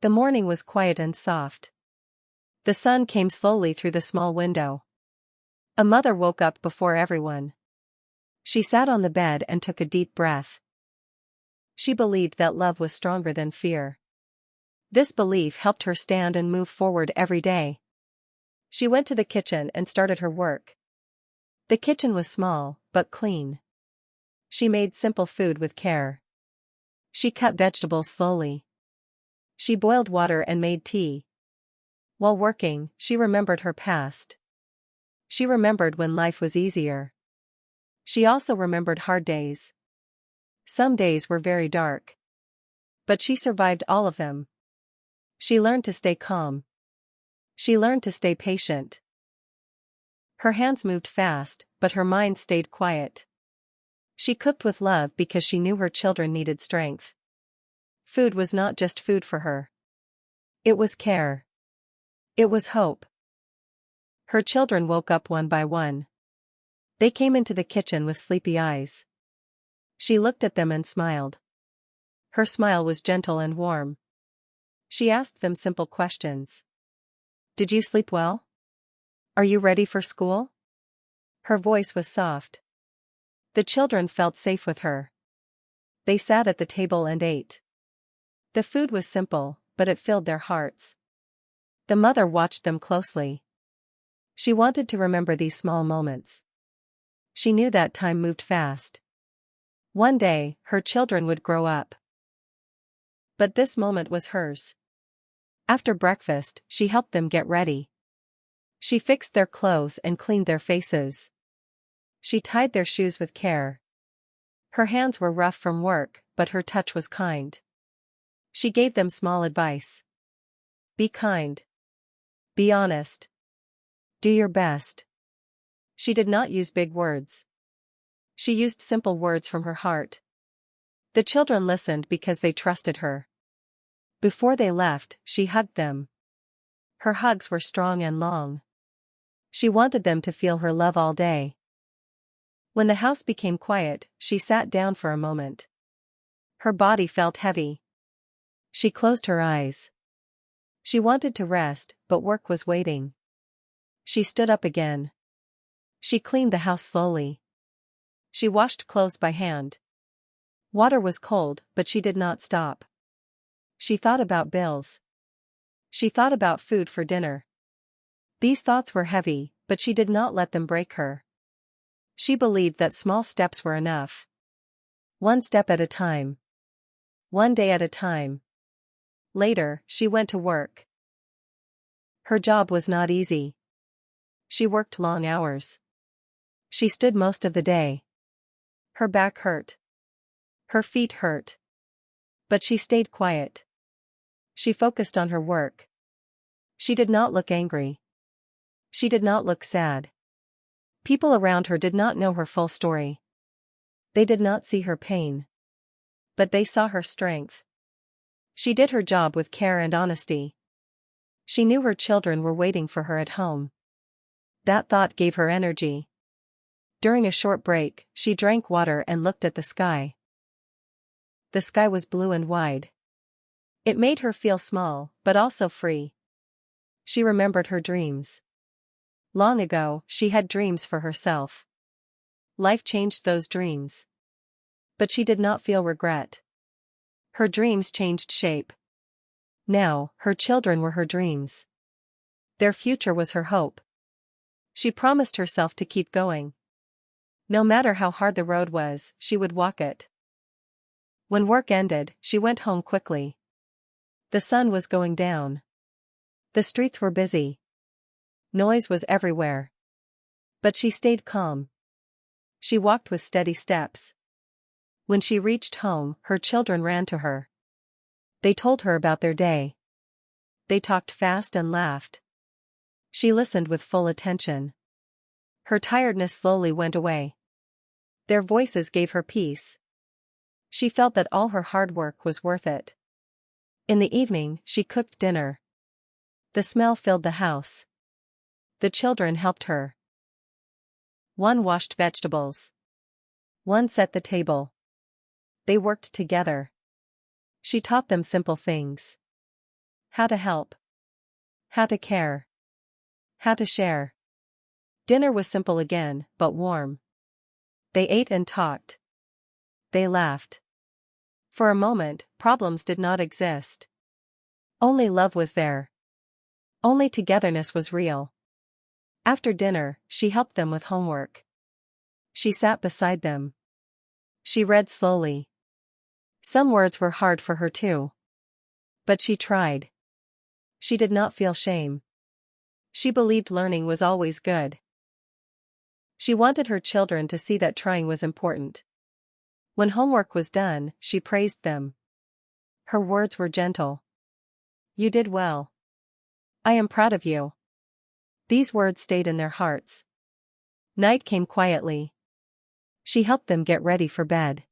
The morning was quiet and soft. The sun came slowly through the small window. A mother woke up before everyone. She sat on the bed and took a deep breath. She believed that love was stronger than fear. This belief helped her stand and move forward every day. She went to the kitchen and started her work. The kitchen was small, but clean. She made simple food with care. She cut vegetables slowly. She boiled water and made tea. While working, she remembered her past. She remembered when life was easier. She also remembered hard days. Some days were very dark. But she survived all of them. She learned to stay calm. She learned to stay patient. Her hands moved fast, but her mind stayed quiet. She cooked with love because she knew her children needed strength. Food was not just food for her. It was care. It was hope. Her children woke up one by one. They came into the kitchen with sleepy eyes. She looked at them and smiled. Her smile was gentle and warm. She asked them simple questions. Did you sleep well? Are you ready for school? Her voice was soft. The children felt safe with her. They sat at the table and ate. The food was simple, but it filled their hearts. The mother watched them closely. She wanted to remember these small moments. She knew that time moved fast. One day, her children would grow up. But this moment was hers. After breakfast, she helped them get ready. She fixed their clothes and cleaned their faces. She tied their shoes with care. Her hands were rough from work, but her touch was kind. She gave them small advice. Be kind. Be honest. Do your best. She did not use big words. She used simple words from her heart. The children listened because they trusted her. Before they left, she hugged them. Her hugs were strong and long. She wanted them to feel her love all day. When the house became quiet, she sat down for a moment. Her body felt heavy. She closed her eyes. She wanted to rest, but work was waiting. She stood up again. She cleaned the house slowly. She washed clothes by hand. Water was cold, but she did not stop. She thought about bills. She thought about food for dinner. These thoughts were heavy, but she did not let them break her. She believed that small steps were enough. One step at a time. One day at a time. Later, she went to work. Her job was not easy. She worked long hours. She stood most of the day. Her back hurt. Her feet hurt. But she stayed quiet. She focused on her work. She did not look angry. She did not look sad. People around her did not know her full story. They did not see her pain. But they saw her strength. She did her job with care and honesty. She knew her children were waiting for her at home. That thought gave her energy. During a short break, she drank water and looked at the sky. The sky was blue and wide. It made her feel small, but also free. She remembered her dreams. Long ago, she had dreams for herself. Life changed those dreams. But she did not feel regret. Her dreams changed shape. Now, her children were her dreams. Their future was her hope. She promised herself to keep going. No matter how hard the road was, she would walk it. When work ended, she went home quickly. The sun was going down. The streets were busy. Noise was everywhere. But she stayed calm. She walked with steady steps. When she reached home, her children ran to her. They told her about their day. They talked fast and laughed. She listened with full attention. Her tiredness slowly went away. Their voices gave her peace. She felt that all her hard work was worth it. In the evening, she cooked dinner. The smell filled the house. The children helped her. One washed vegetables. One set the table. They worked together. She taught them simple things. How to help. How to care. How to share. Dinner was simple again, but warm. They ate and talked. They laughed. For a moment, problems did not exist. Only love was there. Only togetherness was real. After dinner, she helped them with homework. She sat beside them. She read slowly. Some words were hard for her too. But she tried. She did not feel shame. She believed learning was always good. She wanted her children to see that trying was important. When homework was done, she praised them. Her words were gentle. You did well. I am proud of you. These words stayed in their hearts. Night came quietly. She helped them get ready for bed.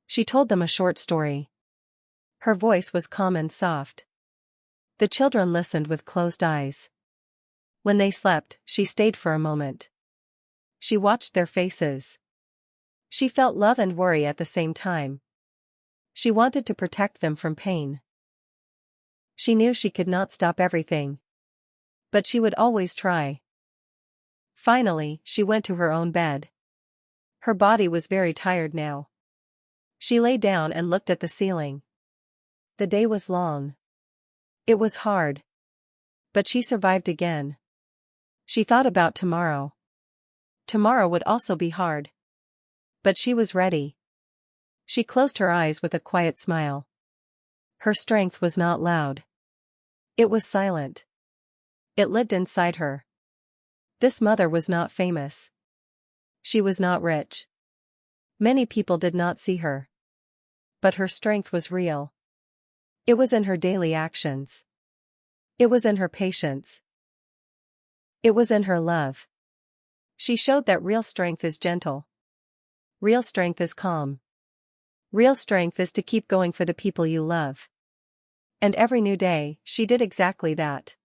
She told them a short story. Her voice was calm and soft. The children listened with closed eyes. When they slept, she stayed for a moment. She watched their faces. She felt love and worry at the same time. She wanted to protect them from pain. She knew she could not stop everything. But she would always try. Finally, she went to her own bed. Her body was very tired now. She lay down and looked at the ceiling. The day was long. It was hard. But she survived again. She thought about tomorrow. Tomorrow would also be hard. But she was ready. She closed her eyes with a quiet smile. Her strength was not loud. It was silent. It lived inside her. This mother was not famous. She was not rich. Many people did not see her. But her strength was real. It was in her daily actions. It was in her patience. It was in her love. She showed that real strength is gentle. Real strength is calm. Real strength is to keep going for the people you love. And every new day, she did exactly that.